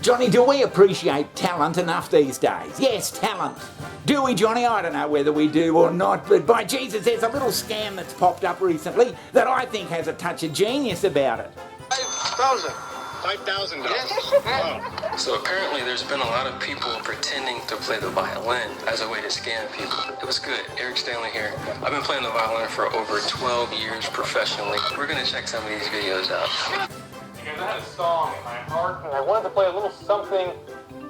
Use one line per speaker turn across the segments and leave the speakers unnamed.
Johnny, do we appreciate talent enough these days? Yes, talent. Do we, Johnny? I don't know whether we do or not, but by Jesus, there's a little scam that's popped up recently that I think has a touch of genius about it.
5,000. $5,000.
Wow. So apparently there's been a lot of people pretending to play the violin as a way to scam people. It was good. Eric Stanley here. I've been playing the violin for over 12 years professionally. We're going to check some of these videos out.
Because I had a song in my heart, and I wanted to play a little something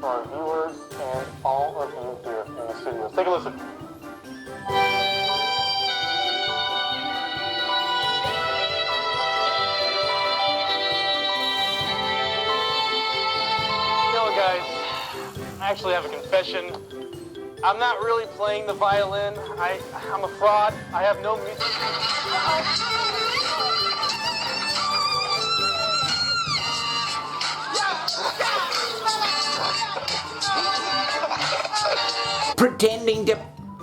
for our viewers and all of you here in the studio. Let's take a listen. You know, guys, I actually have a confession. I'm not really playing the violin. I'm a fraud. I have no music.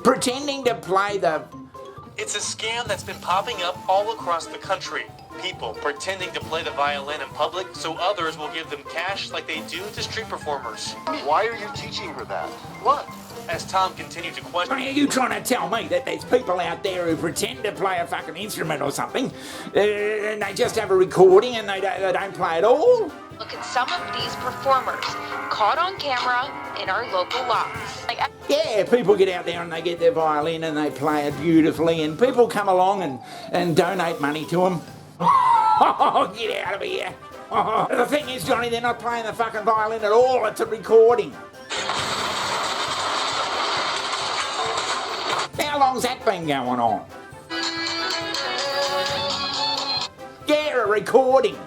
Pretending to play the...
It's a scam that's been popping up all across the country. People pretending to play the violin in public so others will give them cash like they do to street performers.
Why are you teaching her that?
What? As Tom continued to question...
Are you trying to tell me that there's people out there who pretend to play a fucking instrument or something, and they just have a recording and they don't play at all?
Look at some of these performers caught on camera in our local lots.
Yeah, people get out there and they get their violin and they play it beautifully, and people come along and donate money to them. Oh, get out of here. Oh, the thing is, Johnny, they're not playing the fucking violin at all. It's a recording. How long's that been going on? Yeah, a recording.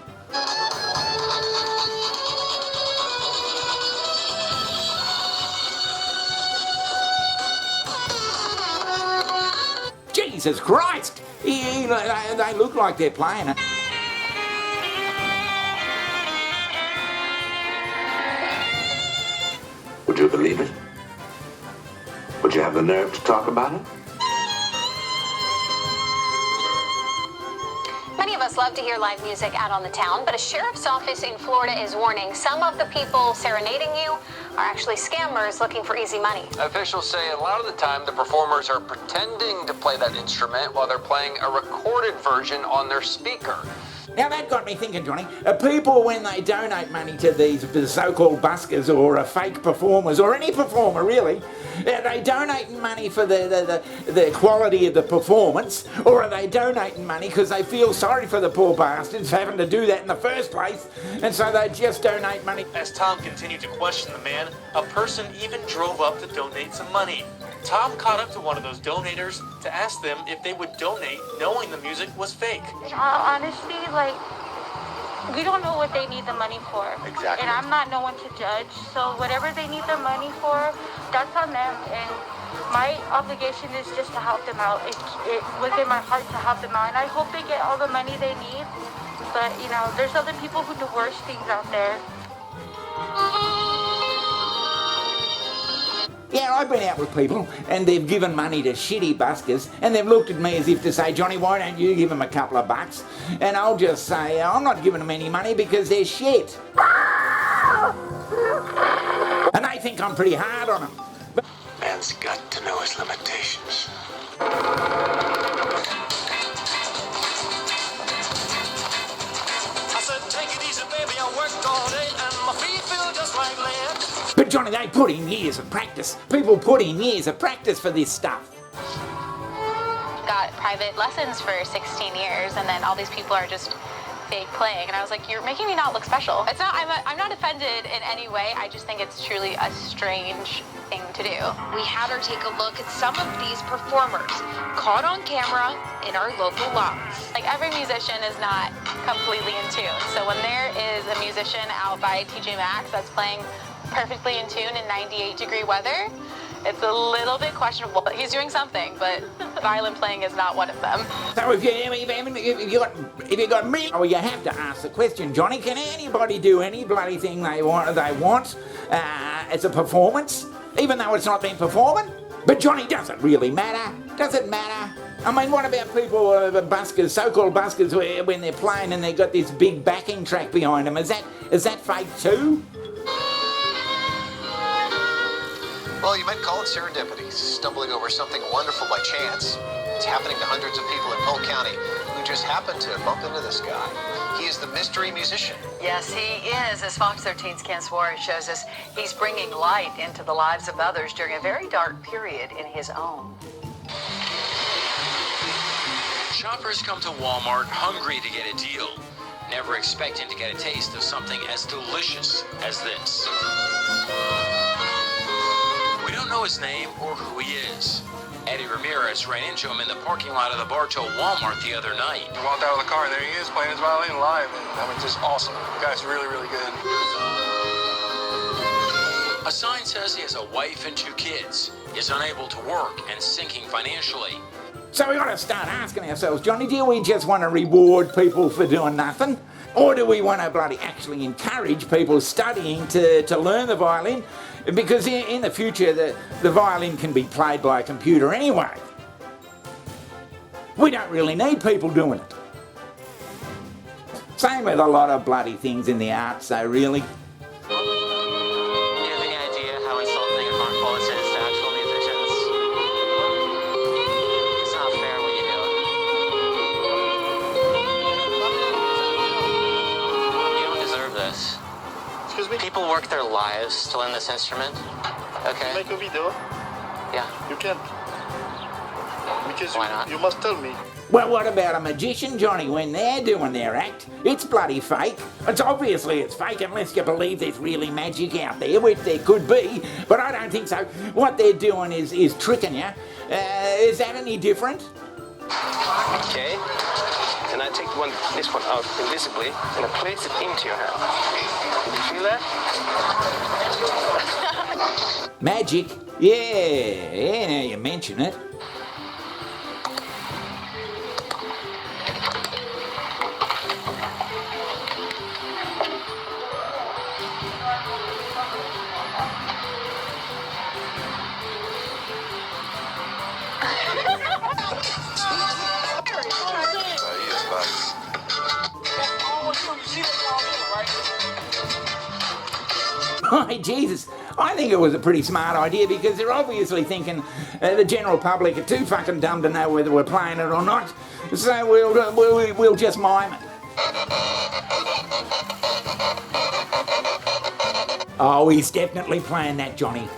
Jesus Christ! They look like they're playing it.
Would you believe it? Would you have the nerve to talk about it?
Many of us love to hear live music out on the town, but a sheriff's office in Florida is warning some of the people serenading you are actually scammers looking for easy money.
Officials say a lot of the time the performers are pretending to play that instrument while they're playing a recorded version on their speaker.
Now that got me thinking, Johnny. People, when they donate money to these so-called buskers or fake performers, or any performer really, are they donating money for the quality of the performance, or are they donating money because they feel sorry for the poor bastards having to do that in the first place, and so they just donate money?
As Tom continued to question the man, a person even drove up to donate some money. Tom caught up to one of those donators to ask them if they would donate knowing the music was fake.
Honestly, we don't know what they need the money for.
Exactly.
And I'm not no one to judge. So whatever they need the money for, that's on them. And my obligation is just to help them out. It was in my heart to help them out. And I hope they get all the money they need. But, there's other people who do worse things out there.
Yeah, I've been out with people and they've given money to shitty buskers and they've looked at me as if to say, Johnny, why don't you give them a couple of bucks? And I'll just say, I'm not giving them any money because they're shit. And they think I'm pretty hard on them.
Man's got to know his limitations.
I said, take it easy, baby. I worked all day and my feet feel just like lead.
But Johnny, they put in years of practice. People put in years of practice for this stuff.
Got private lessons for 16 years, and then all these people are just fake playing. And I was like, you're making me not look special. It's not. I'm not offended in any way. I just think it's truly a strange thing to do.
We had her take a look at some of these performers caught on camera in our local lots.
Every musician is not completely in tune. So when there is a musician out by TJ Maxx that's playing perfectly in tune in 98-degree weather, it's a little bit questionable. He's doing something, but violin playing is not one of them.
So if you got me, you have to ask the question, Johnny, can anybody do any bloody thing they want as a performance, even though it's not been performing? But Johnny, does it really matter? Does it matter? I mean, what about people, buskers, so-called buskers, when they're playing and they've got this big backing track behind them? Is that fake too?
Well, you might call it serendipity, stumbling over something wonderful by chance. It's happening to hundreds of people in Polk County who just happened to bump into this guy. He is the mystery musician.
Yes, he is. As Fox 13's Ken Suarez shows us, he's bringing light into the lives of others during a very dark period in his own.
Shoppers come to Walmart hungry to get a deal, never expecting to get a taste of something as delicious as this. We don't know his name or who he is. Eddie Ramirez ran into him in the parking lot of the Bartow Walmart the other night.
He walked out of the car and there he is playing his violin live. And I mean, just awesome. The guy's really, really good.
A sign says he has a wife and 2 kids, is unable to work and sinking financially.
So we got to start asking ourselves, Johnny, do we just want to reward people for doing nothing? Or do we want to bloody actually encourage people studying to learn the violin? Because in the future, the violin can be played by a computer anyway. We don't really need people doing it. Same with a lot of bloody things in the arts, though, really.
Do you have any idea how insulting and harmful this is to actual musicians? It's not fair when you do it. You don't deserve this.
Excuse me?
People work their lives to learn this instrument. Okay?
Make a video?
Yeah.
You can't. Because
Why not?
you must tell me.
Well, what about a magician, Johnny, when they're doing their act? It's bloody fake. It's obviously it's fake unless you believe there's really magic out there, which there could be, but I don't think so. What they're doing is tricking you. Is that any different?
Okay. And I take this one out invisibly and I place it into your hand. Can you feel that?
Magic? Yeah, now you mention it. Oh, Jesus, I think it was a pretty smart idea because they're obviously thinking the general public are too fucking dumb to know whether we're playing it or not. So we'll just mime it. Oh, he's definitely playing that, Johnny.